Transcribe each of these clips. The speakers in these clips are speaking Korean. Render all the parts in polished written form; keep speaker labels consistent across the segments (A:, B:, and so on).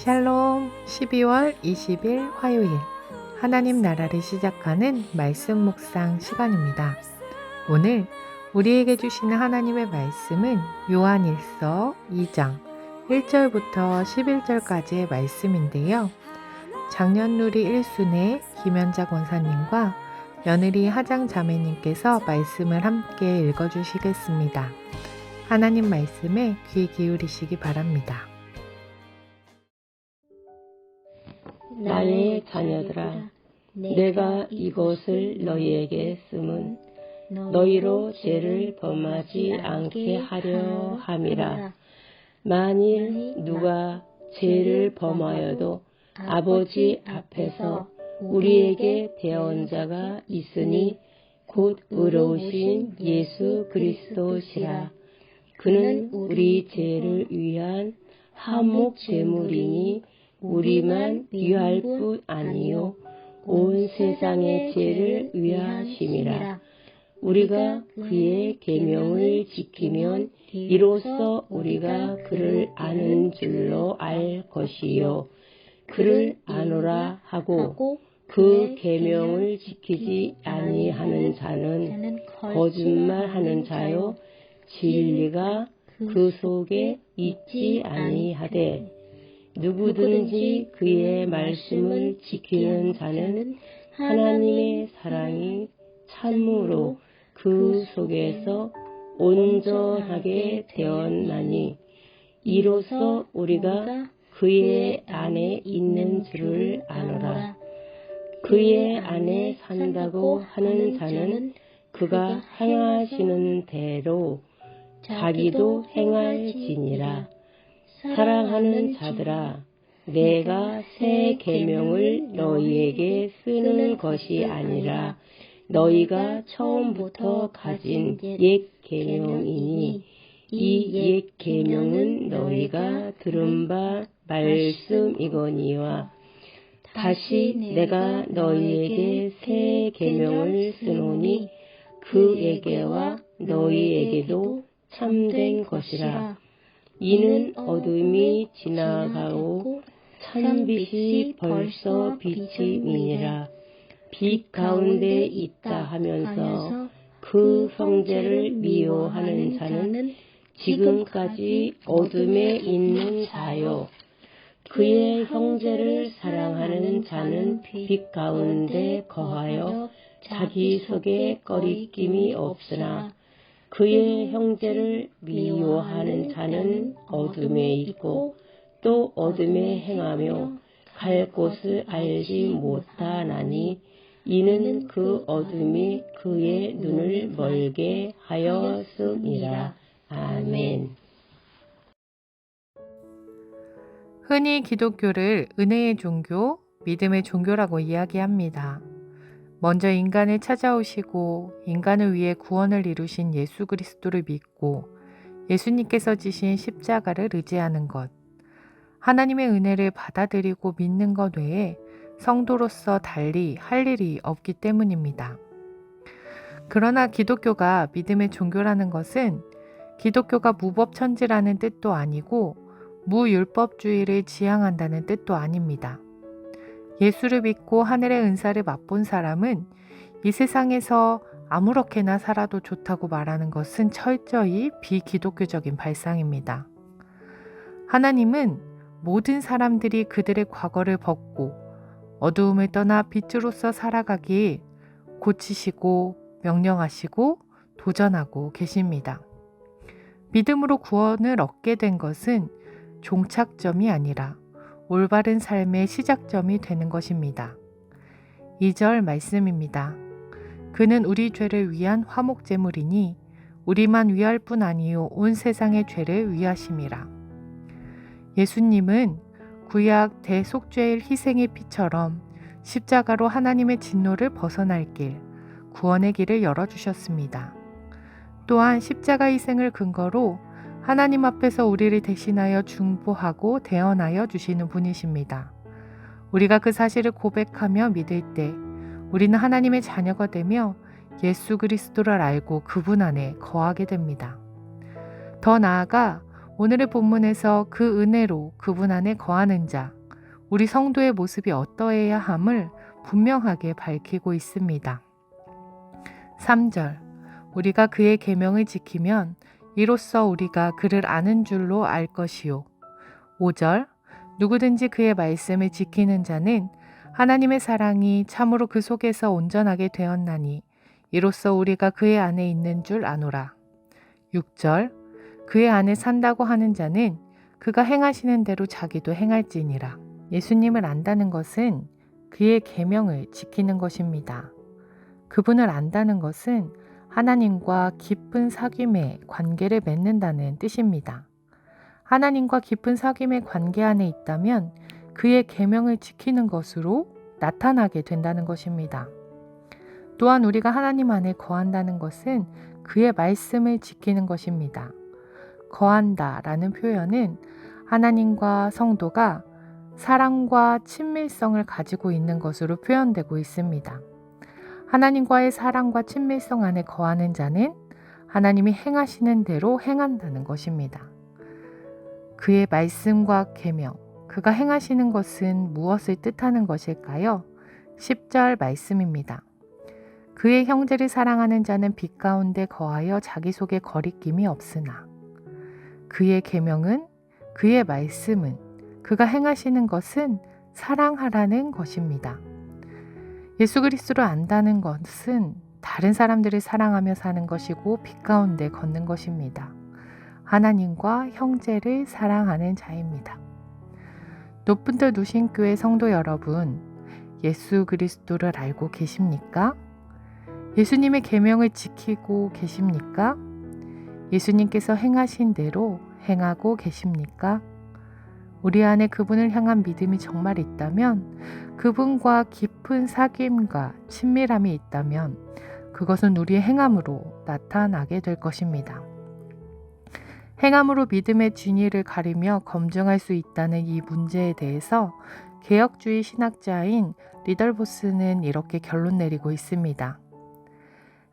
A: 샬롬 12월 20일 화요일 하나님 나라를 시작하는 말씀 묵상 시간입니다. 오늘 우리에게 주시는 하나님의 말씀은 요한일서 2장 1절부터 11절까지의 말씀인데요. 장년누리 1순의 김연자 권사님과 며느리 하장 자매님께서 말씀을 함께 읽어주시겠습니다. 하나님 말씀에 귀 기울이시기 바랍니다.
B: 나의 자녀들아, 내가 이것을 너희에게 쓰면 너희로 죄를 범하지 않게 하려 함이라. 만일 누가 죄를 범하여도 아버지 앞에서 우리에게 대언자가 있으니 곧 의로우신 예수 그리스도시라. 그는 우리 죄를 위한 화목 제물이니 우리만 위할 뿐 아니요 온 세상의 죄를 위하심이라. 우리가 그의 계명을 지키면 이로써 우리가 그를 아는 줄로 알 것이요 그를 아노라 하고 그 계명을 지키지 아니하는 자는 거짓말하는 자요 진리가 그 속에 있지 아니하되 누구든지 그의 말씀을 지키는 자는 하나님의 사랑이 참으로 그 속에서 온전하게 되었나니 이로써 우리가 그의 안에 있는 줄을 아노라. 그의 안에 산다고 하는 자는 그가 행하시는 대로 자기도 행할지니라. 사랑하는 자들아, 내가 새 계명을 너희에게 쓰는 것이 아니라 너희가 처음부터 가진 옛 계명이니 이 옛 계명은 너희가 들은 바 말씀이거니와 다시 내가 너희에게 새 계명을 쓰노니 그에게와 너희에게도 참된 것이라. 이는 어둠이 지나가고 찬빛이 벌써 빛이 미니라. 빛 가운데 있다 하면서 그 형제를 미워하는 자는 지금까지 어둠에 있는 자요. 그의 형제를 사랑하는 자는 빛 가운데 거하여 자기 속에 거리낌이 없으나 그의 형제를 미워하는 자는 어둠에 있고 또 어둠에 행하며 갈 곳을 알지 못하나니 이는 그 어둠이 그의 눈을 멀게 하였음이라. 아멘.
A: 흔히 기독교를 은혜의 종교, 믿음의 종교라고 이야기합니다. 먼저 인간을 찾아오시고 인간을 위해 구원을 이루신 예수 그리스도를 믿고 예수님께서 지신 십자가를 의지하는 것, 하나님의 은혜를 받아들이고 믿는 것 외에 성도로서 달리 할 일이 없기 때문입니다. 그러나 기독교가 믿음의 종교라는 것은 기독교가 무법천지라는 뜻도 아니고 무율법주의를 지향한다는 뜻도 아닙니다. 예수를 믿고 하늘의 은사를 맛본 사람은 이 세상에서 아무렇게나 살아도 좋다고 말하는 것은 철저히 비기독교적인 발상입니다. 하나님은 모든 사람들이 그들의 과거를 벗고 어두움을 떠나 빛으로서 살아가길 고치시고 명령하시고 도전하고 계십니다. 믿음으로 구원을 얻게 된 것은 종착점이 아니라 올바른 삶의 시작점이 되는 것입니다. 2절 말씀입니다. 그는 우리 죄를 위한 화목제물이니 우리만 위할 뿐 아니요 온 세상의 죄를 위하심이라. 예수님은 구약 대속죄일 희생의 피처럼 십자가로 하나님의 진노를 벗어날 길, 구원의 길을 열어주셨습니다. 또한 십자가 희생을 근거로 하나님 앞에서 우리를 대신하여 중보하고 대언하여 주시는 분이십니다. 우리가 그 사실을 고백하며 믿을 때 우리는 하나님의 자녀가 되며 예수 그리스도를 알고 그분 안에 거하게 됩니다. 더 나아가 오늘의 본문에서 그 은혜로 그분 안에 거하는 자, 우리 성도의 모습이 어떠해야 함을 분명하게 밝히고 있습니다. 3절, 우리가 그의 계명을 지키면 이로써 우리가 그를 아는 줄로 알 것이요. 5절, 누구든지 그의 말씀을 지키는 자는 하나님의 사랑이 참으로 그 속에서 온전하게 되었나니 이로써 우리가 그의 안에 있는 줄 아노라. 6절, 그의 안에 산다고 하는 자는 그가 행하시는 대로 자기도 행할지니라. 예수님을 안다는 것은 그의 계명을 지키는 것입니다. 그분을 안다는 것은 하나님과 깊은 사귐의 관계를 맺는다는 뜻입니다. 하나님과 깊은 사귐의 관계 안에 있다면 그의 계명을 지키는 것으로 나타나게 된다는 것입니다. 또한 우리가 하나님 안에 거한다는 것은 그의 말씀을 지키는 것입니다. 거한다라는 표현은 하나님과 성도가 사랑과 친밀성을 가지고 있는 것으로 표현되고 있습니다. 하나님과의 사랑과 친밀성 안에 거하는 자는 하나님이 행하시는 대로 행한다는 것입니다. 그의 말씀과 계명, 그가 행하시는 것은 무엇을 뜻하는 것일까요? 10절 말씀입니다. 그의 형제를 사랑하는 자는 빛 가운데 거하여 자기 속에 거리낌이 없으나 그의 계명은, 그의 말씀은, 그가 행하시는 것은 사랑하라는 것입니다. 예수 그리스도를 안다는 것은 다른 사람들을 사랑하며 사는 것이고 빛 가운데 걷는 것입니다. 하나님과 형제를 사랑하는 자입니다. 높은 데 누신 교회 성도 여러분, 예수 그리스도를 알고 계십니까? 예수님의 계명을 지키고 계십니까? 예수님께서 행하신 대로 행하고 계십니까? 우리 안에 그분을 향한 믿음이 정말 있다면, 그분과 깊은 사귐과 친밀함이 있다면 그것은 우리의 행함으로 나타나게 될 것입니다. 행함으로 믿음의 진위를 가리며 검증할 수 있다는 이 문제에 대해서 개혁주의 신학자인 리덜보스는 이렇게 결론 내리고 있습니다.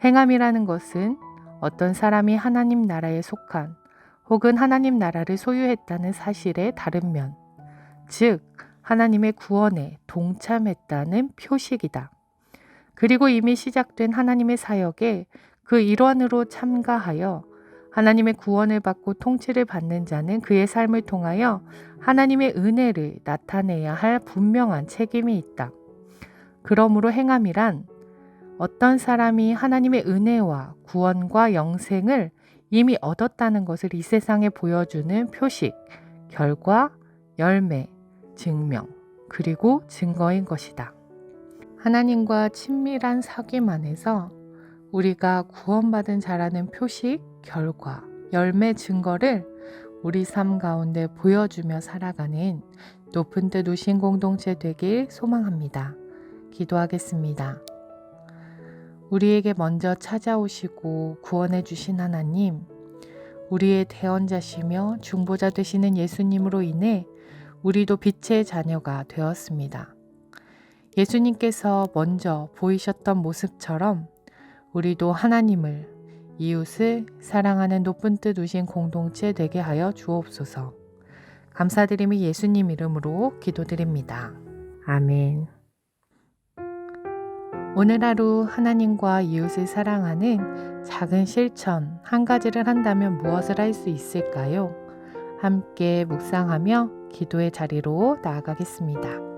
A: 행함이라는 것은 어떤 사람이 하나님 나라에 속한 혹은 하나님 나라를 소유했다는 사실의 다른 면, 즉 하나님의 구원에 동참했다는 표식이다. 그리고 이미 시작된 하나님의 사역에 그 일원으로 참가하여 하나님의 구원을 받고 통치를 받는 자는 그의 삶을 통하여 하나님의 은혜를 나타내야 할 분명한 책임이 있다. 그러므로 행함이란 어떤 사람이 하나님의 은혜와 구원과 영생을 이미 얻었다는 것을 이 세상에 보여주는 표식, 결과, 열매, 증명, 그리고 증거인 것이다. 하나님과 친밀한 사귐 안에서 우리가 구원받은 자라는 표식, 결과, 열매, 증거를 우리 삶 가운데 보여주며 살아가는 높은 데 누신 공동체 되길 소망합니다. 기도하겠습니다. 우리에게 먼저 찾아오시고 구원해 주신 하나님, 우리의 대언자시며 중보자 되시는 예수님으로 인해 우리도 빛의 자녀가 되었습니다. 예수님께서 먼저 보이셨던 모습처럼 우리도 하나님을, 이웃을 사랑하는 높은 뜻 우신 공동체 되게 하여 주옵소서. 감사드리며 예수님 이름으로 기도드립니다. 아멘. 오늘 하루 하나님과 이웃을 사랑하는 작은 실천 한 가지를 한다면 무엇을 할 수 있을까요? 함께 묵상하며 기도의 자리로 나아가겠습니다.